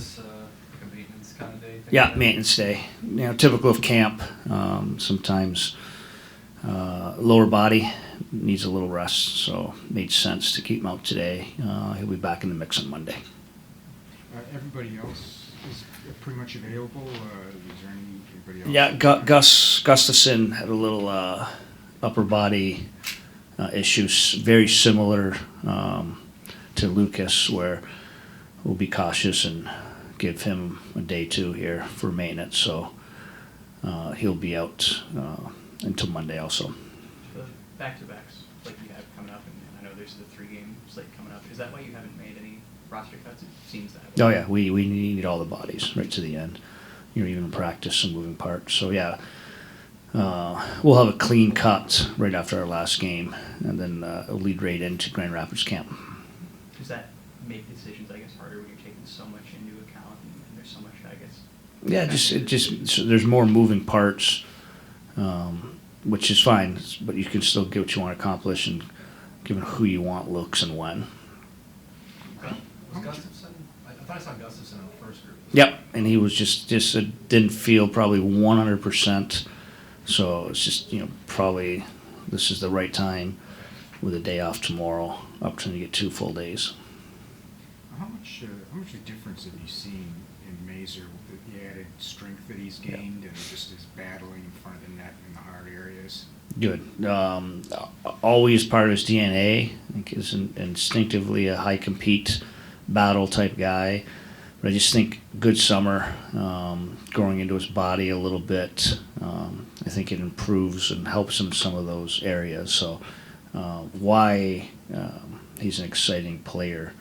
this like a maintenance kind of day? Yeah, maintenance day. Typical of camp. Sometimes lower body needs a little rest, so it made sense to keep him out today. He'll be back in the mix on Monday. Everybody else is pretty much available. Is there anybody else? Yeah, Gus Gustafson had a little upper body issues, very similar to Lucas, where we'll be cautious and give him a day 2 here for maintenance. So he'll be out until Monday also. The back-to-backs like you have coming up, and I know there's the 3-game slate coming up. Is that why you haven't made any roster cuts? It seems that way. Oh yeah, we need all the bodies right to the end. Even in practice, some moving parts. So yeah, we'll have a clean cut right after our last game, and then a lead right into Grand Rapids camp. Does that make decisions, I guess, harder when you're taking so much into account and there's so much, I guess? Yeah, there's more moving parts, which is fine, but you can still get what you want to accomplish, and given who you want looks and when. Was Gustafson? I thought I saw Gustafson in the first group. Yep, and he was just didn't feel probably 100%. So it's just probably this is the right time with a day off tomorrow, opportunity to get 2 full days. How much difference have you seen in Mazur with the added strength that he's gained and just his battling in front of the net in the hard areas? Good. Always part of his DNA. I think is instinctively a high compete, battle type guy. But I just think good summer, growing into his body a little bit. I think it improves and helps him in some of those areas. So why he's an exciting player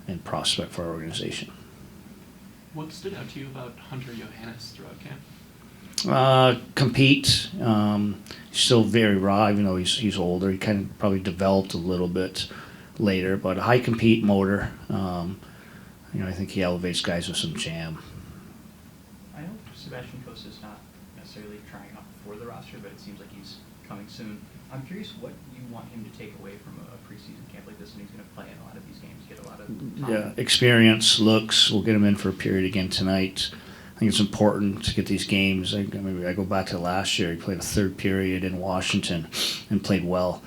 and prospect for our organization. What stood out to you about Hunter Johannes throughout camp? Compete. He's still very raw, even though he's older. He kind of probably developed a little bit later, but a high compete motor. I think he elevates guys with some jam. I know Sebastian Costa's not necessarily trying out for the roster, but it seems like he's coming soon. I'm curious what you want him to take away from a preseason camp like this, and he's going to play in a lot of these games, get a lot of time. Yeah, experience, looks. We'll get him in for a period again tonight. I think it's important to get these games. I go back to last year. He played a 3rd period in Washington and played well.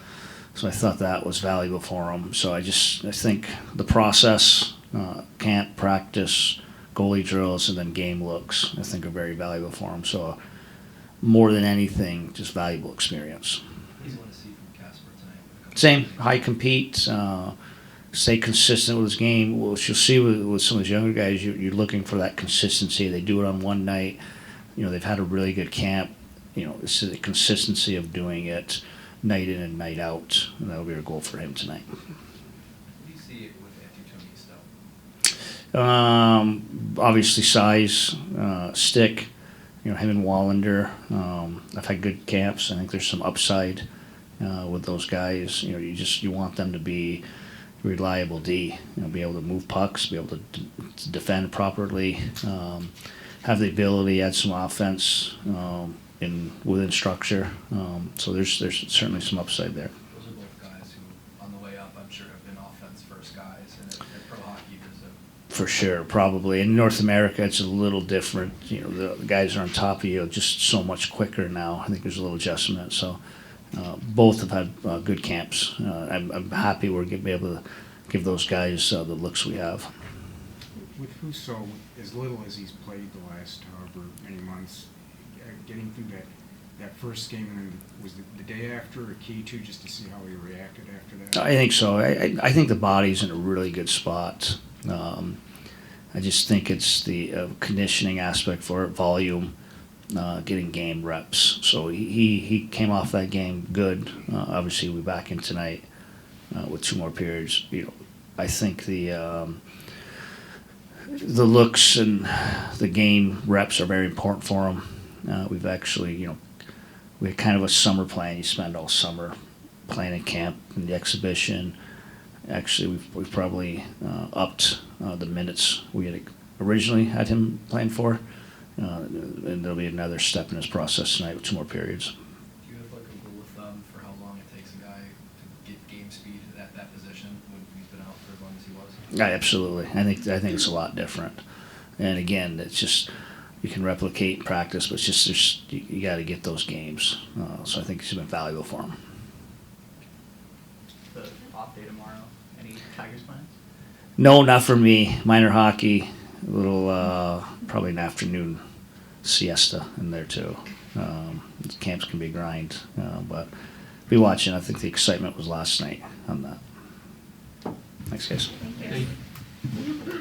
So I thought that was valuable for him. So I think the process, camp, practice, goalie drills, and then game looks, I think are very valuable for him. So more than anything, just valuable experience. Easy one to see from Casper tonight. Same, high compete, stay consistent with his game. What you'll see with some of these younger guys, you're looking for that consistency. They do it on one night. They've had a really good camp. It's the consistency of doing it night in and night out, and that'll be our goal for him tonight. What do you see with Anthony still? Obviously size, stick. Him and Wallander. I've had good camps. I think there's some upside with those guys. You want them to be reliable D. Be able to move pucks, be able to defend properly, have the ability to add some offense within structure. So there's certainly some upside there. Those are both guys who, on the way up, I'm sure have been offense first guys, and at pro hockey there's a... For sure, probably. In North America, it's a little different. The guys are on top of you just so much quicker now. I think there's a little adjustment. So both have had good camps. I'm happy we're going to be able to give those guys the looks we have. With Husso, as little as he's played the last however many months, getting through that first game, and then was the day after a key to just to see how he reacted after that? I think so. I think the body's in a really good spot. I just think it's the conditioning aspect for it, volume, getting game reps. So he came off that game good. Obviously, we'll be back in tonight with 2 more periods. I think the looks and the game reps are very important for him. We've actually, we had kind of a summer plan. You spend all summer playing in camp and the exhibition. Actually, we've probably upped the minutes we had originally had him playing for. And there'll be another step in his process tonight with 2 more periods. Do you have like a rule of thumb for how long it takes a guy to get game speed at that position when he's been out for as long as he was? Yeah, absolutely. I think it's a lot different. And again, it's just, you can replicate practice, but it's just, you got to get those games. So I think it's been valuable for him. The off day tomorrow, any Tigers plans? No, not for me. Minor hockey, a little, probably an afternoon siesta in there too. Camps can be a grind, but be watching. I think the excitement was last night on that. Thanks, guys. Thank you. Thank you.